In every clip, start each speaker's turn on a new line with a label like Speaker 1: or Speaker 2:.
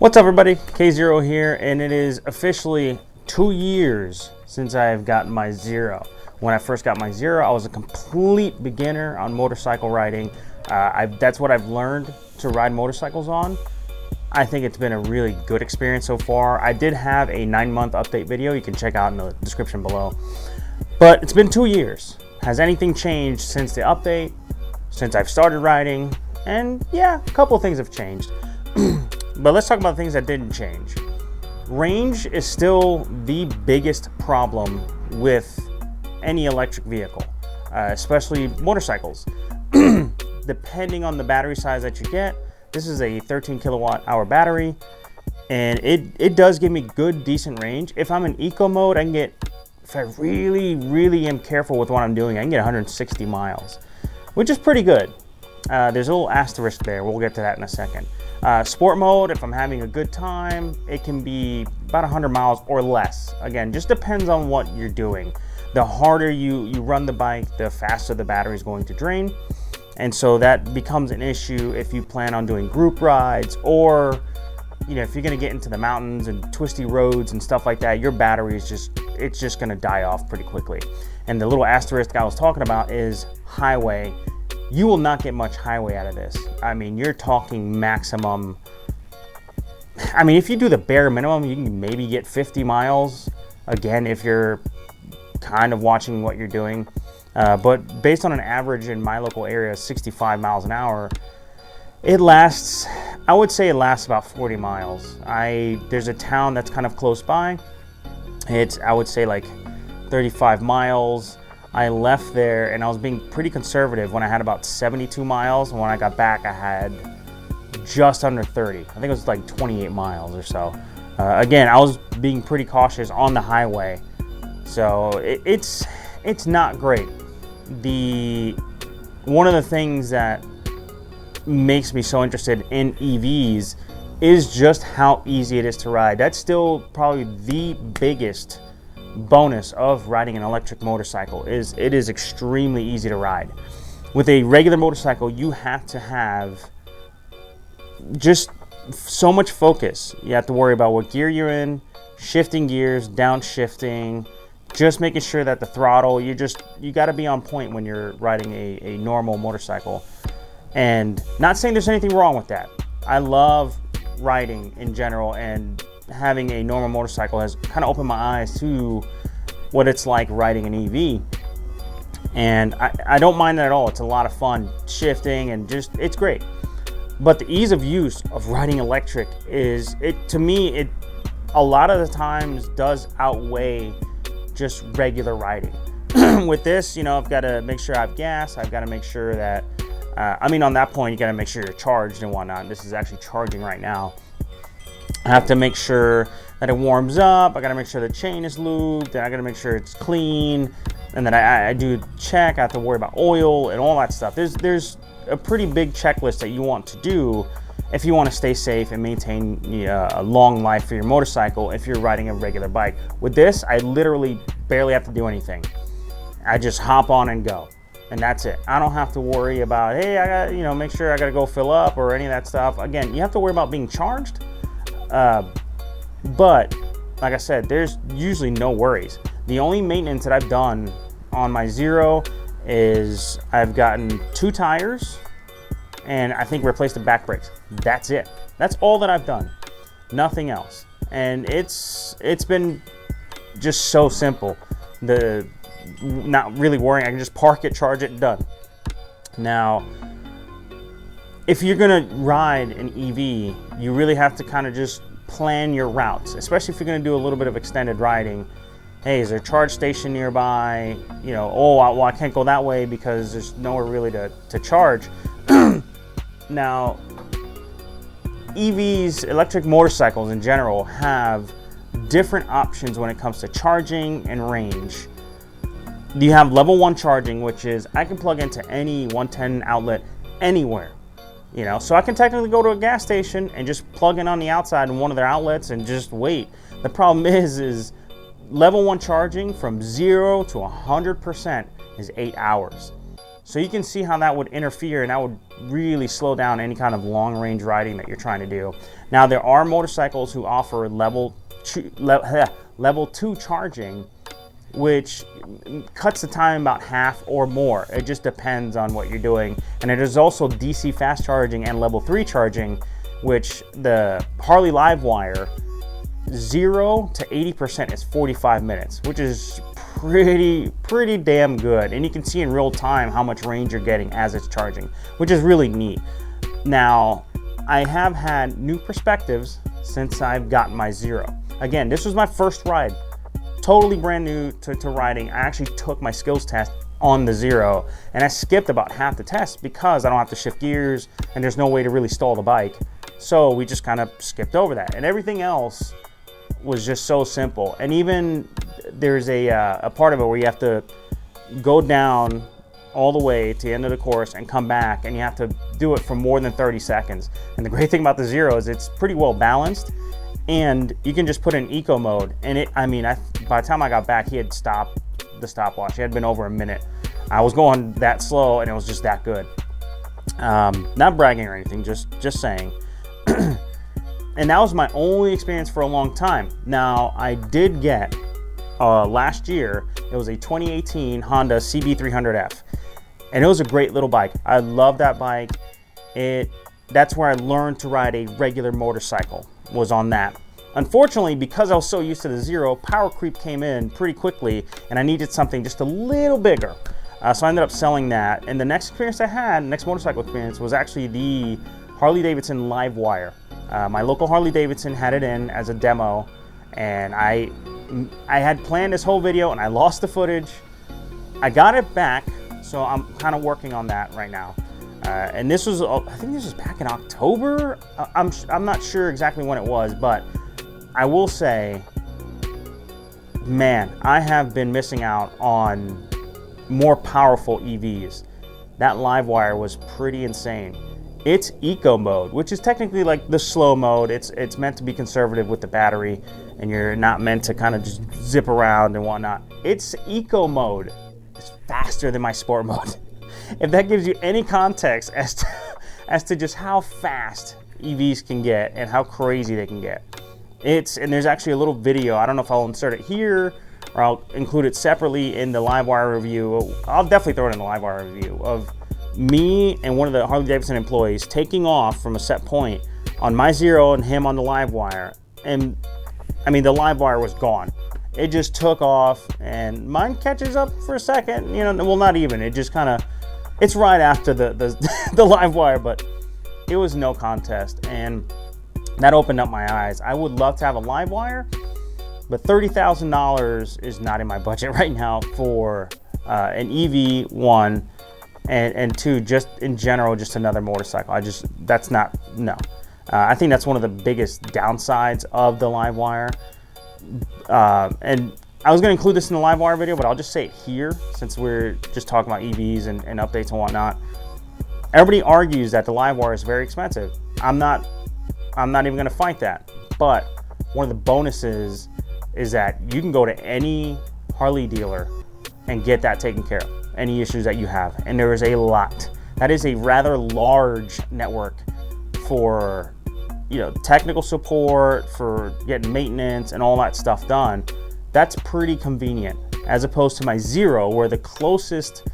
Speaker 1: What's up everybody, K-Zero here, and it is officially 2 years since I've gotten my Zero. When I first got my Zero, I was a complete beginner on motorcycle riding. That's what I've learned to ride motorcycles on. I think it's been a really good experience so far. I did have a 9-month update video you can check out in the description below. But it's been 2 years. Has anything changed since the update, since I've started riding? And yeah, a couple of things have changed. But let's talk about things that didn't change. Range is still the biggest problem with any electric vehicle, especially motorcycles. Depending on the battery size that you get, this is a 13 kilowatt hour battery, and it does give me good, decent range. If I'm in eco mode, I can get, if I really am careful with what I'm doing, I can get 160 miles, which is pretty good. There's a little asterisk there. We'll get to that in a second. Sport mode, if I'm having a good time, it can be about 100 miles or less. Again, just depends on what you're doing. The harder you run the bike, the faster the battery is going to drain. And so that becomes an issue if you plan on doing group rides, or if you're going to get into the mountains and twisty roads and stuff like that, your battery is just going to die off pretty quickly. And the little asterisk I was talking about is highway. You will not get much highway out of this. I mean, you're talking maximum. I mean, if you do the bare minimum, you can maybe get 50 miles. Again, if you're kind of watching what you're doing. But based on an average in my local area, 65 miles an hour, it lasts, I would say it lasts about 40 miles. There's a town that's kind of close by. It's, I would say, like 35 miles. I left there and I was being pretty conservative when I had about 72 miles. And when I got back, I had just under 30. I think it was like 28 miles or so. Again, I was being pretty cautious on the highway. So it's not great. One of the things that makes me so interested in EVs is just how easy it is to ride. That's still probably the biggest bonus of riding an electric motorcycle. It is extremely easy to ride. With a regular motorcycle, you have to have just so much focus. You have to worry about what gear you're in, shifting gears, downshifting, just making sure that the throttle, you got to be on point when you're riding a normal motorcycle. And not saying there's anything wrong with that. I love riding in general, and having a normal motorcycle has kind of opened my eyes to what it's like riding an EV. And I don't mind that at all. It's a lot of fun shifting, and it's great. But the ease of use of riding electric to me, a lot of the times does outweigh just regular riding. With this, I've got to make sure I have gas. I've got to make sure that, on that point, you got to make sure you're charged and whatnot. This is actually charging right now. I have to make sure that it warms up. I got to make sure the chain is lubed, and I got to make sure it's clean. And then I do check. I have to worry about oil and all that stuff. There's a pretty big checklist that you want to do if you want to stay safe and maintain a long life for your motorcycle if you're riding a regular bike. With this, I literally barely have to do anything. I just hop on and go, and that's it. I don't have to worry about, hey, I got make sure I got to go fill up or any of that stuff. Again, you have to worry about being charged. But like I said, there's usually no worries. The only maintenance that I've done on my Zero is I've gotten 2 tires and I think replaced the back brakes. That's it. That's all that I've done. Nothing else. And it's been just so simple. Not really worrying. I can just park it, charge it, done. Now, if you're gonna ride an EV, you really have to kind of just plan your routes, especially if you're gonna do a little bit of extended riding. Hey, is there a charge station nearby? I can't go that way because there's nowhere really to charge. Now, EVs, electric motorcycles in general, have different options when it comes to charging and range. You have level 1 charging, which is I can plug into any 110 outlet anywhere. So I can technically go to a gas station and just plug in on the outside in one of their outlets and just wait. The problem is level 1 charging from 0 to 100% is 8 hours. So you can see how that would interfere, and that would really slow down any kind of long range riding that you're trying to do. Now there are motorcycles who offer level 2 charging, which cuts the time about half or more. It just depends on what you're doing. And it is also DC fast charging and level 3 charging, which the Harley Livewire 0 to 80% is 45 minutes, which is pretty damn good. And you can see in real time how much range you're getting as it's charging, which is really neat. Now, I have had new perspectives since I've gotten my Zero. Again, this was my first ride. Totally brand new to riding. I actually took my skills test on the Zero, and I skipped about half the test because I don't have to shift gears and there's no way to really stall the bike. So we just kind of skipped over that, and everything else was just so simple. And even there's a part of it where you have to go down all the way to the end of the course and come back, and you have to do it for more than 30 seconds. And the great thing about the Zero is it's pretty well balanced, and you can just put in eco mode. And by the time I got back, he had stopped the stopwatch. It had been over a minute. I was going that slow, and it was just that good. Not bragging or anything, just saying. And that was my only experience for a long time. Now, I did get last year, it was a 2018 Honda CB300F, and it was a great little bike. I love that bike. That's where I learned to ride a regular motorcycle, was on that. Unfortunately, because I was so used to the Zero, power creep came in pretty quickly, and I needed something just a little bigger. So I ended up selling that, and the next experience I had, next motorcycle experience, was actually the Harley-Davidson Livewire. My local Harley-Davidson had it in as a demo, and I had planned this whole video, and I lost the footage. I got it back, so I'm kind of working on that right now. And this was, I think this was back in October. I'm not sure exactly when it was, but I will say, man, I have been missing out on more powerful EVs. That Livewire was pretty insane. It's eco mode, which is technically like the slow mode. It's meant to be conservative with the battery, and you're not meant to kind of just zip around and whatnot. It's eco mode. It's faster than my sport mode. If that gives you any context as to just how fast EVs can get and how crazy they can get. And there's actually a little video. I don't know if I'll insert it here or I'll include it separately in the Livewire review. I'll definitely throw it in the Livewire review of me and one of the Harley-Davidson employees taking off from a set point on my Zero and him on the Livewire. And I mean, the Livewire was gone. It just took off, and mine catches up for a second. You know, well, not even. It just kind of, it's right after the Livewire, but it was no contest, and that opened up my eyes. I would love to have a Livewire, but $30,000 is not in my budget right now for an EV, one, and two, just in general, just another motorcycle. That's not, no. I think that's one of the biggest downsides of the Livewire. And I was going to include this in the Livewire video, but I'll just say it here since we're just talking about EVs and updates and whatnot. Everybody argues that the Livewire is very expensive. I'm not even going to fight that. But one of the bonuses is that you can go to any Harley dealer and get that taken care of, any issues that you have. And there is a lot. That is a rather large network for, you know, technical support, for getting maintenance and all that stuff done. That's pretty convenient, as opposed to my Zero, where the closest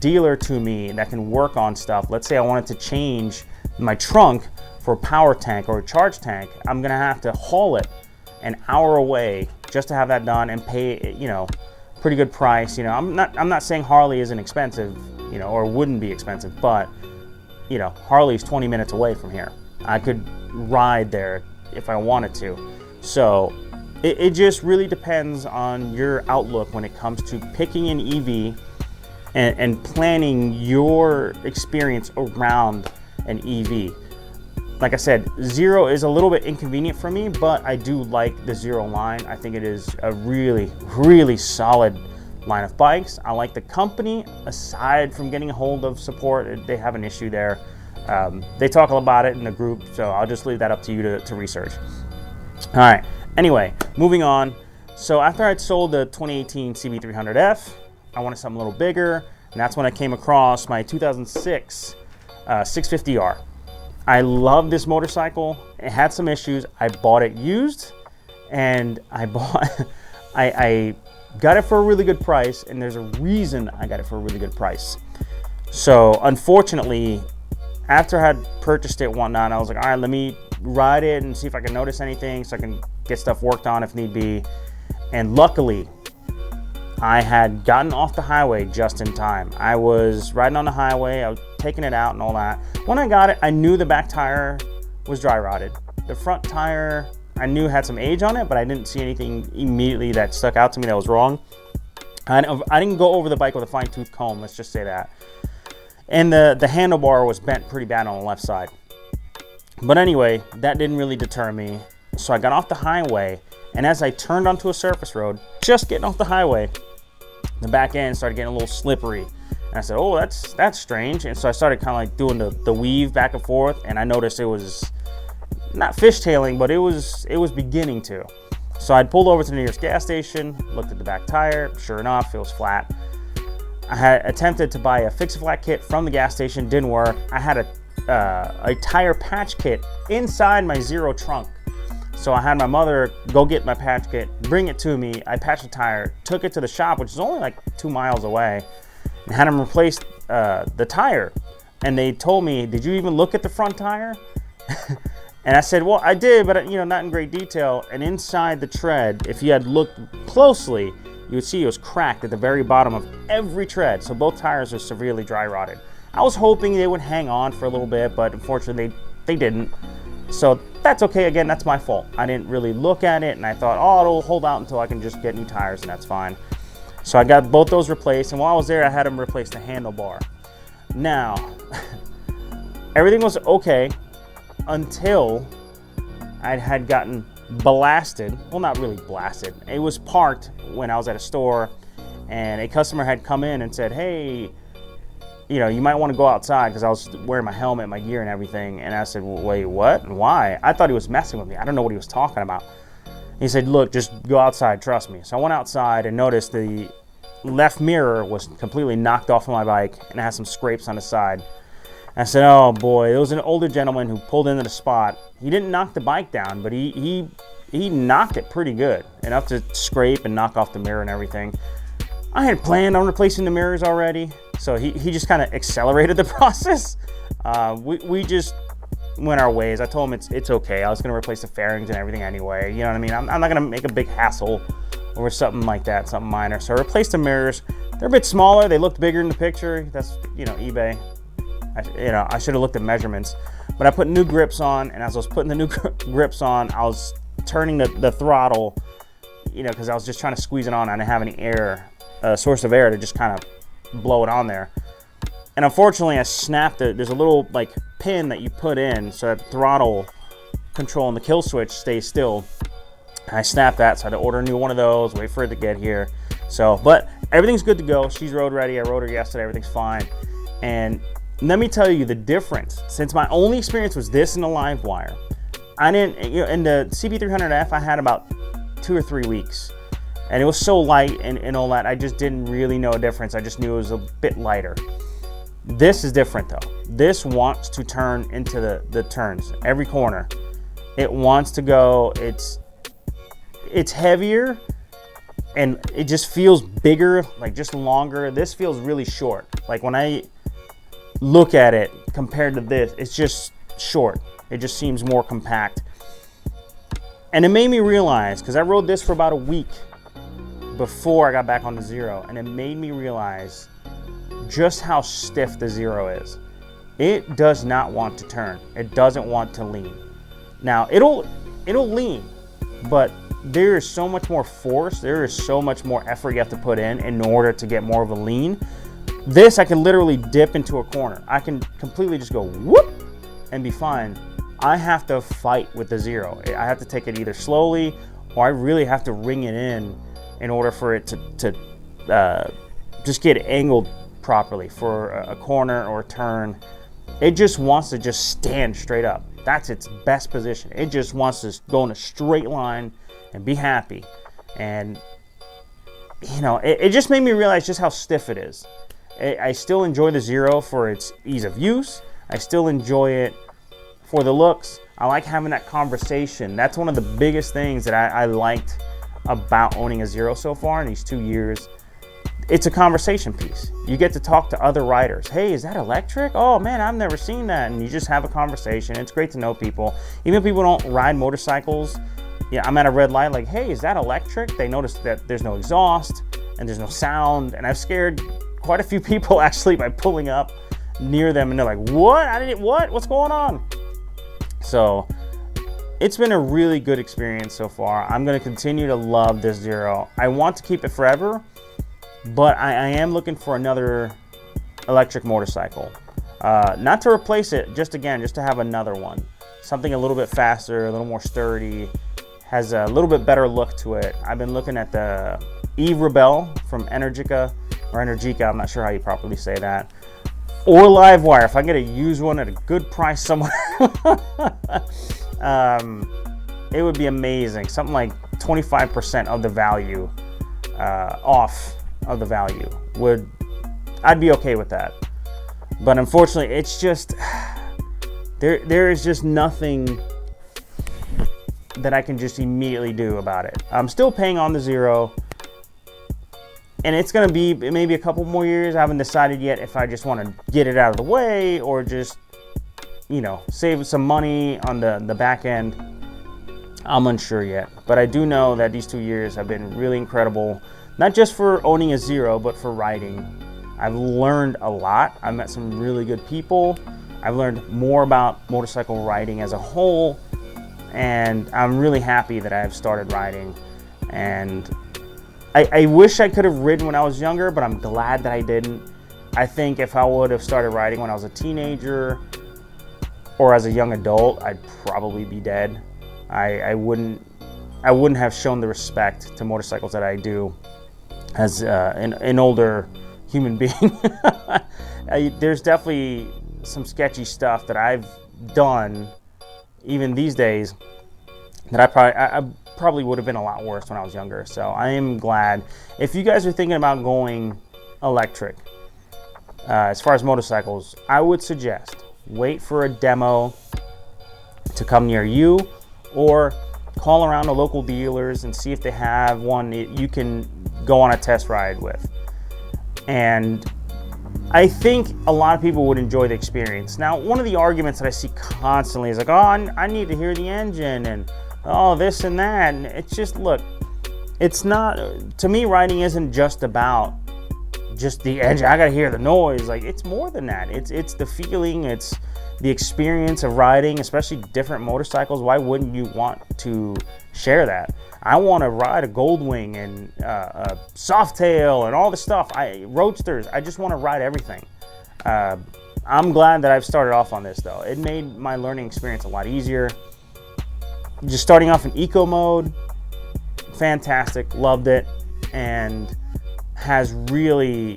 Speaker 1: dealer to me that can work on stuff, let's say I wanted to change my trunk for a power tank or a charge tank, I'm gonna have to haul it an hour away just to have that done and pay, you know, pretty good price. You know, I'm not saying Harley isn't expensive, you know, or wouldn't be expensive, but you know, Harley's 20 minutes away from here. I could ride there if I wanted to. So it just really depends on your outlook when it comes to picking an EV and planning your experience around an EV. Like I said, Zero is a little bit inconvenient for me, but I do like the Zero line. I think it is a really, really solid line of bikes. I like the company. Aside from getting a hold of support, they have an issue there. They talk about it in the group, so I'll just leave that up to you to research. All right, anyway, moving on. So after I'd sold the 2018 CB300F, I wanted something a little bigger. And that's when I came across my 2006 650R. I love this motorcycle. It had some issues. I bought it used, and I got it for a really good price, and there's a reason I got it for a really good price. So unfortunately, after I had purchased it and whatnot, I was like, all right, let me ride it and see if I can notice anything so I can get stuff worked on if need be. And luckily, I had gotten off the highway just in time. I was riding on the highway, I was taking it out and all that. When I got it, I knew the back tire was dry rotted. The front tire, I knew had some age on it, but I didn't see anything immediately that stuck out to me that was wrong. I didn't go over the bike with a fine-tooth comb, let's just say that. And the handlebar was bent pretty bad on the left side. But anyway, that didn't really deter me. So I got off the highway, and as I turned onto a surface road, just getting off the highway, the back end started getting a little slippery. And I said, oh, that's strange. And so I started kind of like doing the weave back and forth, and I noticed it was not fishtailing, but it was beginning to. So I'd pulled over to the nearest gas station, looked at the back tire. Sure enough, it was flat. I had attempted to buy a fix-a-flat kit from the gas station, didn't work. I had a tire patch kit inside my Zero trunk. So I had my mother go get my patch kit, bring it to me. I patched the tire, took it to the shop, which is only like 2 miles away, and had them replace the tire. And they told me, did you even look at the front tire? And I said, well, I did, but not in great detail. And inside the tread, if you had looked closely, you would see it was cracked at the very bottom of every tread. So both tires are severely dry rotted. I was hoping they would hang on for a little bit, but unfortunately they didn't. So that's okay. Again, that's my fault. I didn't really look at it, and I thought, oh, it'll hold out until I can just get new tires, and that's fine. So I got both those replaced, and while I was there, I had them replace the handlebar. Now, everything was okay until I had gotten blasted. Well, not really blasted. It was parked when I was at a store, and a customer had come in and said, hey, you might want to go outside, because I was wearing my helmet, my gear and everything. And I said, well, wait, what? Why? I thought he was messing with me. I don't know what he was talking about. He said, look, just go outside, trust me. So I went outside and noticed the left mirror was completely knocked off of my bike and it had some scrapes on the side. I said, oh boy, it was an older gentleman who pulled into the spot. He didn't knock the bike down, but he knocked it pretty good, enough to scrape and knock off the mirror and everything. I had planned on replacing the mirrors already, so he just kind of accelerated the process. We just went our ways. I told him it's okay. I was going to replace the fairings and everything anyway. You know what I mean? I'm not going to make a big hassle over something like that, something minor. So I replaced the mirrors. They're a bit smaller. They looked bigger in the picture. That's, eBay. I should have looked at measurements. But I put new grips on, and as I was putting the new grips on, I was turning the throttle, because I was just trying to squeeze it on. I didn't have any air, source of air to just kind of blow it on there. And unfortunately, I snapped it. There's a little pin that you put in so that throttle control and the kill switch stays still. And I snapped that, so I had to order a new one of those, wait for it to get here. So, but everything's good to go. She's road ready. I rode her yesterday. Everything's fine. And let me tell you the difference. Since my only experience was this in the live wire, I didn't, in the CB300F, I had about 2 or 3 weeks. And it was so light and all that, I just didn't really know a difference. I just knew it was a bit lighter. This is different though. This wants to turn into the turns, every corner. It wants to go, it's heavier, and it just feels bigger, just longer. This feels really short. When I look at it compared to this, it's just short. It just seems more compact. And it made me realize, because I rode this for about a week before I got back on the Zero, and it made me realize just how stiff the Zero is. It does not want to turn. It doesn't want to lean. Now, it'll lean, but there is so much more force, there is so much more effort you have to put in order to get more of a lean. This, I can literally dip into a corner. I can completely just go whoop and be fine. I have to fight with the Zero. I have to take it either slowly, or I really have to ring it in order for it to just get angled properly for a corner or a turn. It just wants to just stand straight up. That's its best position. It just wants to go in a straight line and be happy. And it just made me realize just how stiff it is. I still enjoy the Zero for its ease of use. I still enjoy it for the looks. I like having that conversation. That's one of the biggest things that I liked about owning a Zero so far in these 2 years. It's a conversation piece. You get to talk to other riders. Hey, is that electric? Oh man, I've never seen that. And you just have a conversation. It's great to know people. Even if people don't ride motorcycles, yeah, I'm at a red light like, hey, is that electric? They notice that there's no exhaust and there's no sound. And I've scared quite a few people actually by pulling up near them and they're like, what? What's going on? So it's been a really good experience so far. I'm going to continue to love this Zero. I want to keep it forever, but I am looking for another electric motorcycle. Not to replace it, just to have another one. Something a little bit faster, a little more sturdy, has a little bit better look to it. I've been looking at the Eve Rebel from Energica, I'm not sure how you properly say that. Or Livewire, if I get a used one at a good price somewhere. It would be amazing. Something like 25% of the value off of the value. I'd be okay with that. But unfortunately, it's just, there is just nothing that I can just immediately do about it. I'm still paying on the Zero. And it's going to be maybe a couple more years. I haven't decided yet if I just want to get it out of the way or just, save some money on the back end. I'm unsure yet. But I do know that these 2 years have been really incredible, not just for owning a Zero, but for riding. I've learned a lot. I've met some really good people. I've learned more about motorcycle riding as a whole. And I'm really happy that I've started riding. And I wish I could have ridden when I was younger, but I'm glad that I didn't. I think if I would have started riding when I was a teenager or as a young adult, I'd probably be dead. I wouldn't have shown the respect to motorcycles that I do as an older human being. There's definitely some sketchy stuff that I've done, even these days, that I probably would have been a lot worse when I was younger. So I am glad. If you guys are thinking about going electric, as far as motorcycles, I would suggest wait for a demo to come near you, or call around the local dealers and see if they have one that you can go on a test ride with. And I think a lot of people would enjoy the experience. Now, one of the arguments that I see constantly is like, oh, I need to hear the engine and oh, this and that. And it's just, look, it's not, to me, riding isn't just about just the engine. I gotta hear the noise. Like, it's more than that. It's the feeling, it's the experience of riding, especially different motorcycles. Why wouldn't you want to share that? I want to ride a Goldwing and a Softail and all the stuff. Roadsters. I just want to ride everything. I'm glad that I've started off on this, though. It made my learning experience a lot easier. Just starting off in eco mode, fantastic, loved it, and has really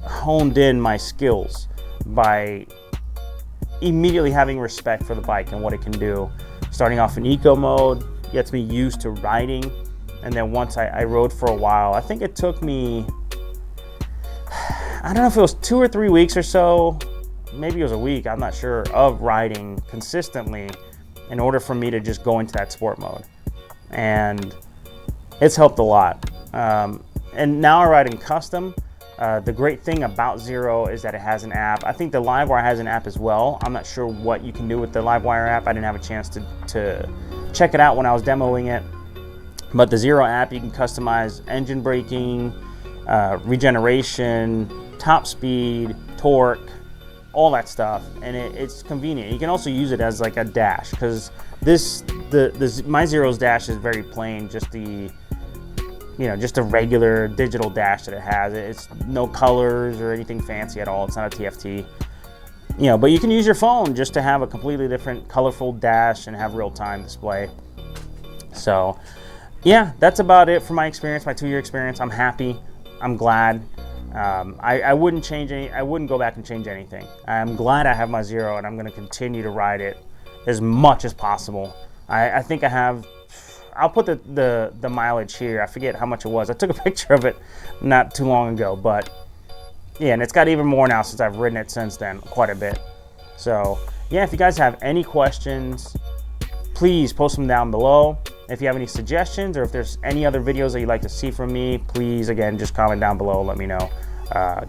Speaker 1: honed in my skills by immediately having respect for the bike and what it can do. Starting off in eco mode gets me used to riding, and then once I rode for a while, I think it took me, I don't know if it was 2 or 3 weeks or so, maybe it was a week, I'm not sure, of riding consistently in order for me to just go into that sport mode. And it's helped a lot. And now I ride in custom. The great thing about Zero is that it has an app. I think the Livewire has an app as well. I'm not sure what you can do with the Livewire app. I didn't have a chance to check it out when I was demoing it. But the Zero app, you can customize engine braking, regeneration, top speed, torque, all that stuff, and it's convenient. You can also use it as like a dash, because my Zero's dash is very plain, just the just a regular digital dash that it has. It's no colors or anything fancy at all. It's not a TFT. But you can use your phone just to have a completely different colorful dash and have real-time display. So yeah, that's about it for my experience, my 2-year experience. I'm happy. I'm glad. I wouldn't change I wouldn't go back and change anything. I'm glad I have my Zero, and I'm going to continue to ride it as much as possible. I think I'll put the mileage here. I forget how much it was. I took a picture of it not too long ago, but Yeah, and it's got even more now since I've ridden it since then, quite a bit. So yeah, if you guys have any questions, please post them down below. If you have any suggestions or if there's any other videos that you'd like to see from me, please, again, just comment down below, let me know.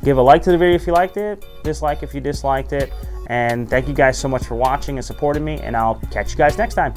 Speaker 1: Give a like to the video if you liked it, dislike if you disliked it, and thank you guys so much for watching and supporting me, and I'll catch you guys next time.